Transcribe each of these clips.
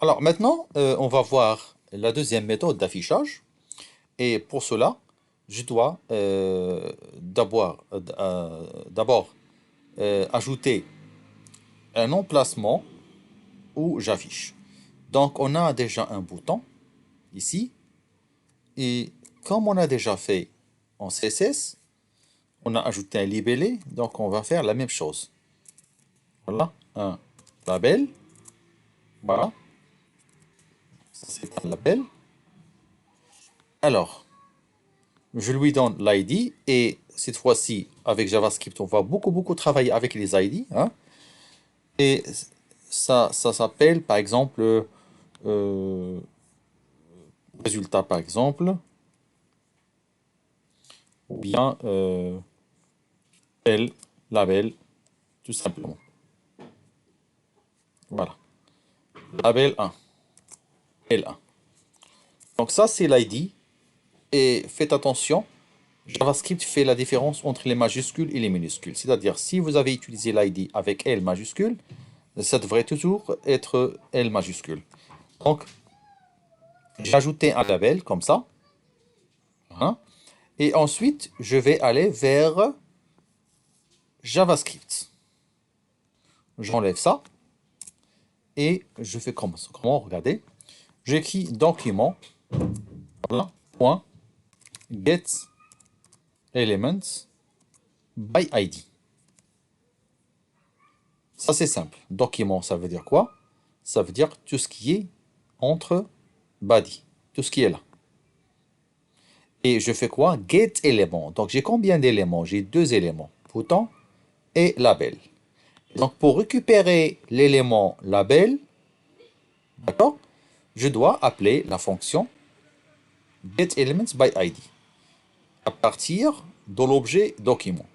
Alors maintenant, on va voir la deuxième méthode d'affichage. Et pour cela, je dois d'abord ajouter un emplacement où j'affiche. Donc on a déjà un bouton ici. Et comme on a déjà fait en CSS, on a ajouté un libellé. Donc on va faire la même chose. Voilà, un label. Voilà, c'est un label. Alors, je lui donne l'ID et cette fois-ci, avec JavaScript, on va beaucoup travailler avec les ID, hein. Et ça s'appelle, par exemple, résultat, par exemple, ou bien L, label, tout simplement. Voilà, label 1, L1. Donc ça, c'est l'ID. Et faites attention, JavaScript fait la différence entre les majuscules et les minuscules. C'est-à-dire, si vous avez utilisé l'ID avec L majuscule, ça devrait toujours être L majuscule. Donc, j'ai ajouté un label comme ça, hein. Et ensuite, je vais aller vers JavaScript. J'enlève ça et je fais comme ça. Comment? Regardez. J'écris document, voilà, point, get elements by ID. Ça, c'est simple. Document, ça veut dire quoi? Ça veut dire tout ce qui est entre body, tout ce qui est là. Et je fais quoi? Get élément. Donc, j'ai combien d'éléments? J'ai deux éléments, bouton et label. Donc, pour récupérer l'élément label, d'accord, je dois appeler la fonction getElementsById à partir de l'objet document.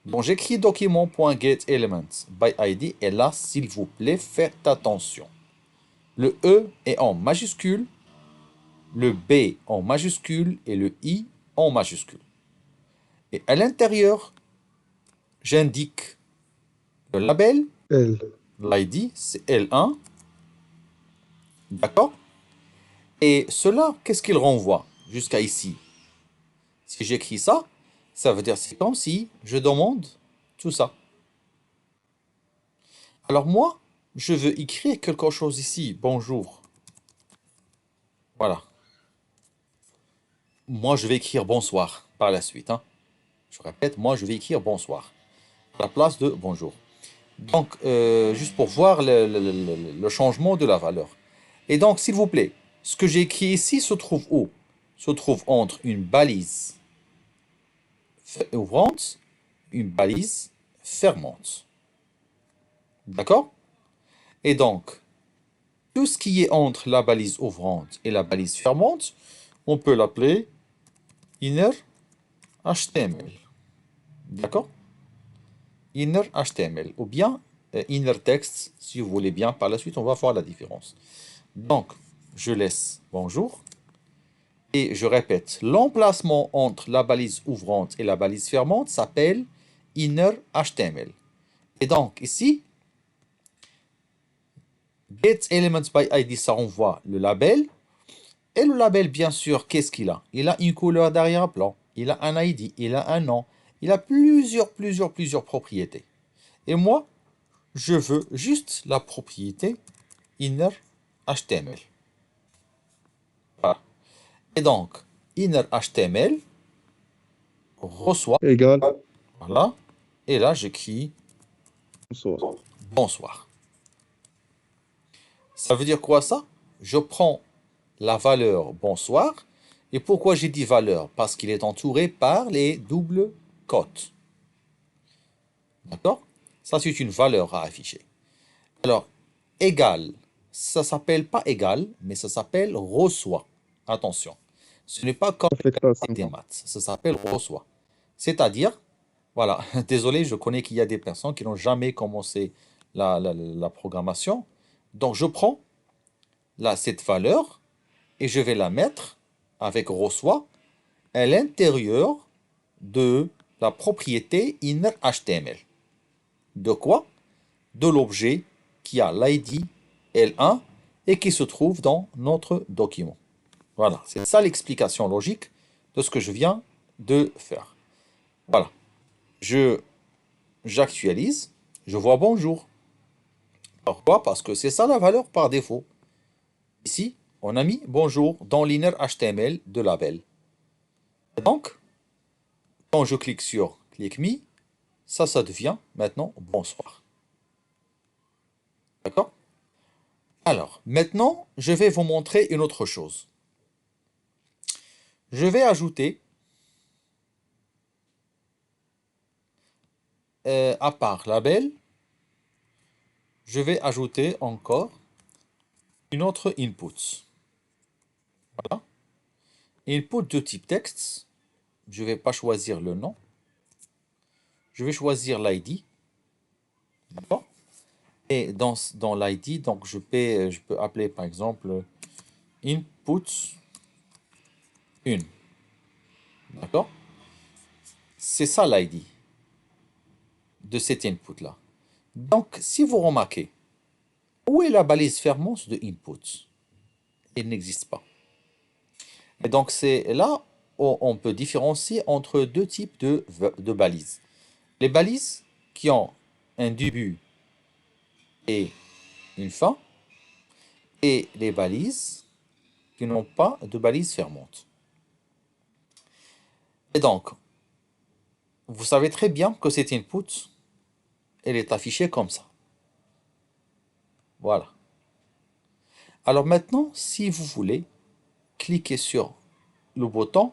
Donc, j'écris document.getElementsById et là, s'il vous plaît, faites attention. Le E est en majuscule, le B en majuscule et le I en majuscule. Et à l'intérieur, j'indique le label, L. l'ID, c'est L1, d'accord? Et cela, qu'est-ce qu'il renvoie jusqu'à ici? Si j'écris ça, ça veut dire c'est comme si je demande tout ça. Alors moi, je veux écrire quelque chose ici. Bonjour. Voilà. Moi, je vais écrire bonsoir par la suite, hein. Je répète, moi, je vais écrire bonsoir à la place de bonjour. Donc, juste pour voir le changement de la valeur. Et donc, s'il vous plaît, ce que j'ai écrit ici se trouve où? Se trouve entre une balise ouvrante, une balise fermante. D'accord? Et donc, tout ce qui est entre la balise ouvrante et la balise fermante, on peut l'appeler inner HTML. D'accord? Inner HTML. Ou bien inner text, si vous voulez bien. Par la suite, on va voir la différence. Donc, je laisse bonjour. Et je répète, l'emplacement entre la balise ouvrante et la balise fermante s'appelle inner HTML. Et donc, ici, getElementsById, ça renvoie le label. Et le label, bien sûr, qu'est-ce qu'il a? Il a une couleur d'arrière-plan, il a un ID, il a un nom, il a plusieurs propriétés. Et moi, je veux juste la propriété inner HTML. Voilà. Et donc, inner HTML reçoit, Égal. voilà, et là, j'écris Bonsoir. bonsoir. Ça veut dire quoi ça? Je prends la valeur bonsoir. Et pourquoi j'ai dit valeur? Parce qu'il est entouré par les doubles cotes. D'accord? Ça, c'est une valeur à afficher. Alors, égal, ça s'appelle pas égal, mais ça s'appelle reçoit. Attention, ce n'est pas comme Affectation. des maths, ça s'appelle reçoit. C'est-à-dire, voilà, désolé, je connais qu'il y a des personnes qui n'ont jamais commencé la programmation. Donc, je prends là cette valeur et je vais la mettre avec reçoit à l'intérieur de la propriété inner HTML. De quoi? De l'objet qui a l'ID L1 et qui se trouve dans notre document. Voilà, c'est ça l'explication logique de ce que je viens de faire. Voilà, j'actualise, je vois bonjour. Pourquoi? Parce que c'est ça la valeur par défaut. Ici, on a mis bonjour dans l'inner HTML de label. Et donc, quand je clique sur Click Me, ça devient maintenant bonsoir. D'accord? Alors, maintenant, je vais vous montrer une autre chose. Je vais ajouter, à part label, je vais ajouter encore une autre input. Voilà. Input de type texte. Je ne vais pas choisir le nom. Je vais choisir l'ID. D'accord? Et dans l'ID, donc je peux appeler par exemple input 1. D'accord? C'est ça l'ID de cet input-là. Donc, si vous remarquez, où est la balise fermante de input? Elle n'existe pas. Et donc, c'est là où on peut différencier entre deux types de balises. Les balises qui ont un début et une fin, et les balises qui n'ont pas de balise fermante. Et donc, vous savez très bien que cet input, elle est affichée comme ça. Voilà. Alors maintenant, si vous voulez, cliquez sur le bouton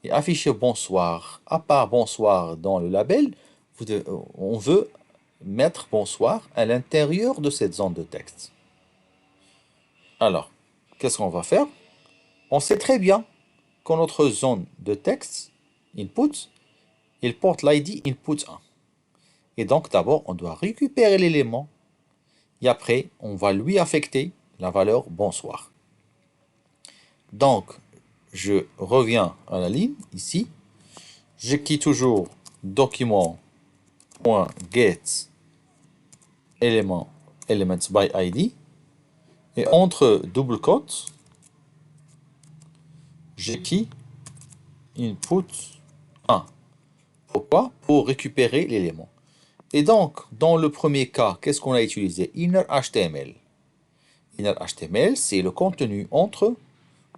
et afficher bonsoir. À part bonsoir dans le label, on veut mettre bonsoir à l'intérieur de cette zone de texte. Alors, qu'est-ce qu'on va faire? On sait très bien que notre zone de texte, input, il porte l'ID input 1. Et donc, d'abord, on doit récupérer l'élément et après, on va lui affecter la valeur bonsoir. Donc, je reviens à la ligne ici. Je quitte toujours document.get elements by ID et entre double quotes, j'écris input 1. Pourquoi? Pour récupérer l'élément. Et donc, dans le premier cas, qu'est-ce qu'on a utilisé? Inner HTML. Inner HTML, c'est le contenu entre,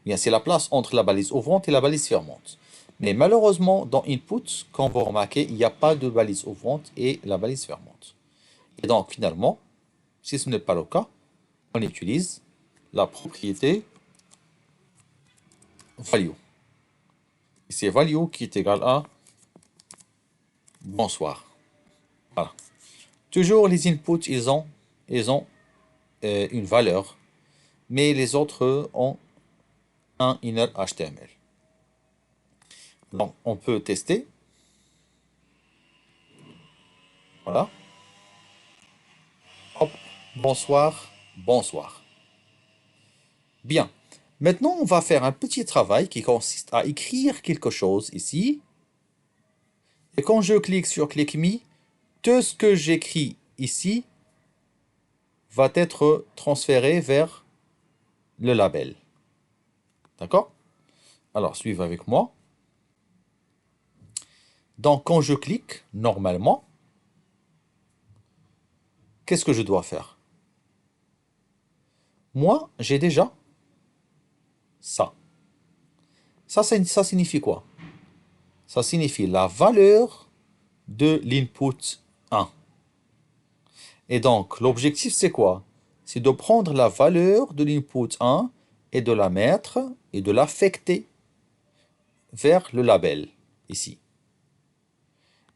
bien c'est la place entre la balise ouvrante et la balise fermante. Mais malheureusement, dans input, comme vous remarquez, il n'y a pas de balise ouvrante et la balise fermante. Et donc, finalement, si ce n'est pas le cas, on utilise la propriété value. C'est value qui est égal à bonsoir. Voilà. Toujours les inputs, ils ont une valeur, mais les autres ont un inner HTML. Donc, on peut tester. Voilà. Hop, bonsoir, bonsoir. Bien. Maintenant, on va faire un petit travail qui consiste à écrire quelque chose ici. Et quand je clique sur Click Me, tout ce que j'écris ici va être transféré vers le label. D'accord? Alors, suivez avec moi. Donc, quand je clique, normalement, qu'est-ce que je dois faire? Moi, j'ai déjà ça. Ça signifie quoi? Ça signifie la valeur de l'input 1. Et donc, l'objectif, c'est quoi? C'est de prendre la valeur de l'input 1 et de la mettre et de l'affecter vers le label, ici.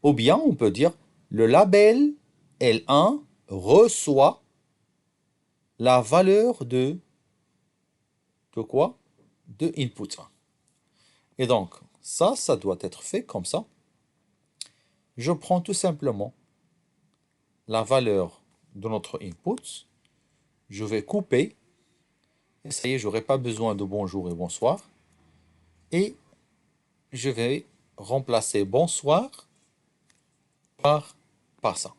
Ou bien, on peut dire, le label L1 reçoit la valeur de quoi? De input 1. Et donc, ça doit être fait comme ça. Je prends tout simplement la valeur de notre input, je vais couper, et ça y est, je n'aurai pas besoin de bonjour et bonsoir, et je vais remplacer bonsoir par ça.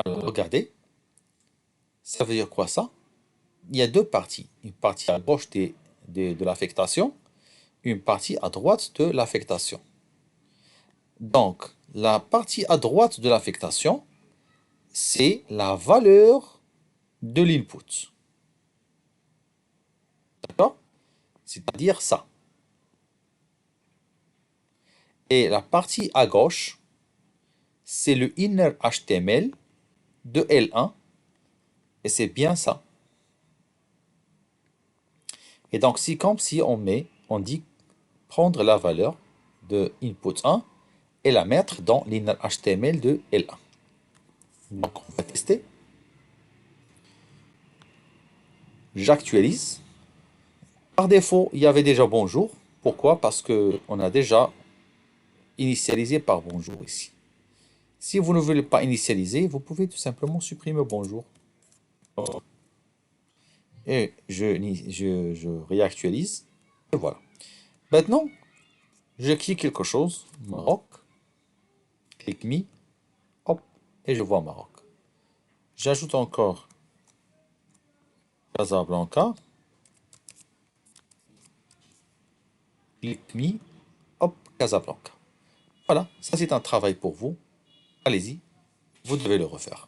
Alors, regardez, Ça veut dire quoi ça? Il y a deux parties. Une partie à gauche de l'affectation, une partie à droite de l'affectation. Donc, la partie à droite de l'affectation, c'est la valeur de l'input. D'accord? C'est-à-dire ça. Et la partie à gauche, c'est le inner HTML de L1. Et c'est bien ça. Et donc, c'est comme si on dit prendre la valeur de input 1 et la mettre dans l'inner HTML de L1. Donc, on va tester. J'actualise. Par défaut, il y avait déjà bonjour. Pourquoi? Parce qu'on a déjà initialisé par bonjour ici. Si vous ne voulez pas initialiser, vous pouvez tout simplement supprimer bonjour. Et je réactualise. Et voilà. Maintenant, je clique quelque chose. Maroc. Clique me. Hop. Et je vois Maroc. J'ajoute encore Casablanca. Clique me. Hop. Casablanca. Voilà. Ça, c'est un travail pour vous. Allez-y. Vous devez le refaire.